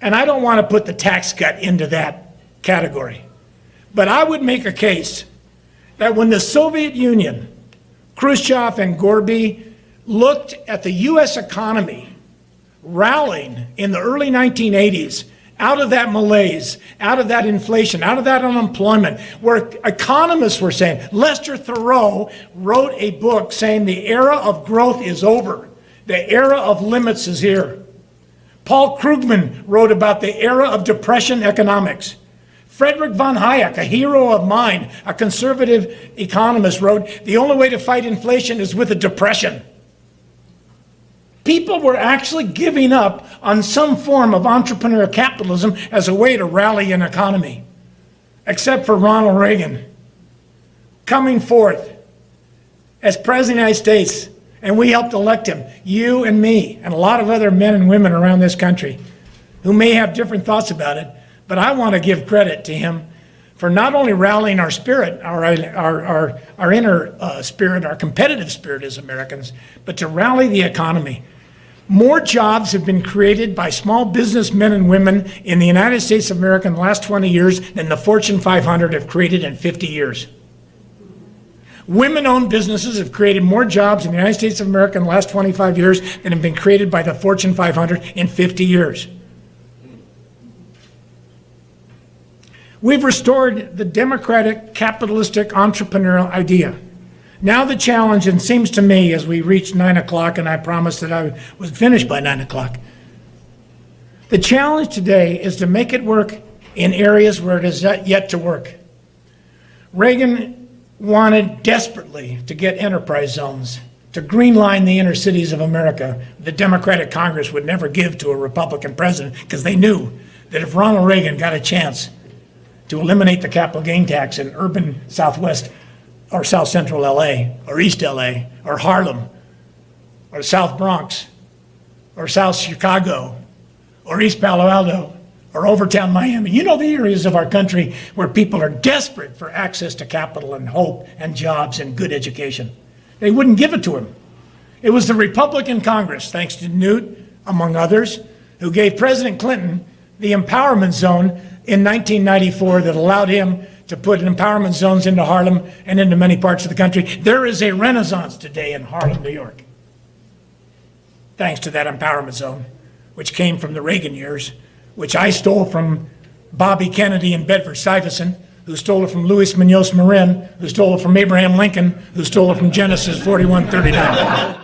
And I don't want to put the tax cut into that category. But I would make a case that when the Soviet Union, Khrushchev and Gorby looked at the U.S. economy rallying in the early 1980s, out of that malaise, out of that inflation, out of that unemployment, where economists were saying, Lester Thoreau wrote a book saying the era of growth is over. The era of limits is here. Paul Krugman wrote about the era of depression economics. Friedrich von Hayek, a hero of mine, a conservative economist, wrote, the only way to fight inflation is with a depression. People were actually giving up on some form of entrepreneurial capitalism as a way to rally an economy, except for Ronald Reagan coming forth as President of the United States, and we helped elect him, you and me, and a lot of other men and women around this country who may have different thoughts about it, but I want to give credit to him for not only rallying our spirit, our inner spirit, our competitive spirit as Americans, but to rally the economy. More jobs have been created by small business men and women in the United States of America in the last 20 years than the Fortune 500 have created in 50 years. Women-owned businesses have created more jobs in the United States of America in the last 25 years than have been created by the Fortune 500 in 50 years. We've restored the democratic, capitalistic, entrepreneurial idea. Now the challenge, and seems to me as we reach 9 o'clock, and I promised that I was finished by 9 o'clock, the challenge today is to make it work in areas where it is yet to work. Reagan wanted desperately to get enterprise zones, to greenline the inner cities of America. The Democratic Congress would never give to a Republican president because they knew that if Ronald Reagan got a chance to eliminate the capital gain tax in urban Southwest or South Central LA, or East LA, or Harlem, or South Bronx, or South Chicago, or East Palo Alto, or Overtown Miami. You know the areas of our country where people are desperate for access to capital and hope and jobs and good education. They wouldn't give it to him. It was the Republican Congress, thanks to Newt, among others, who gave President Clinton the empowerment zone in 1994 that allowed him to put empowerment zones into Harlem and into many parts of the country. There is a renaissance today in Harlem, New York, thanks to that empowerment zone, which came from the Reagan years, which I stole from Bobby Kennedy and Bedford-Stuyvesant, who stole it from Luis Munoz Marin, who stole it from Abraham Lincoln, who stole it from Genesis 41:39.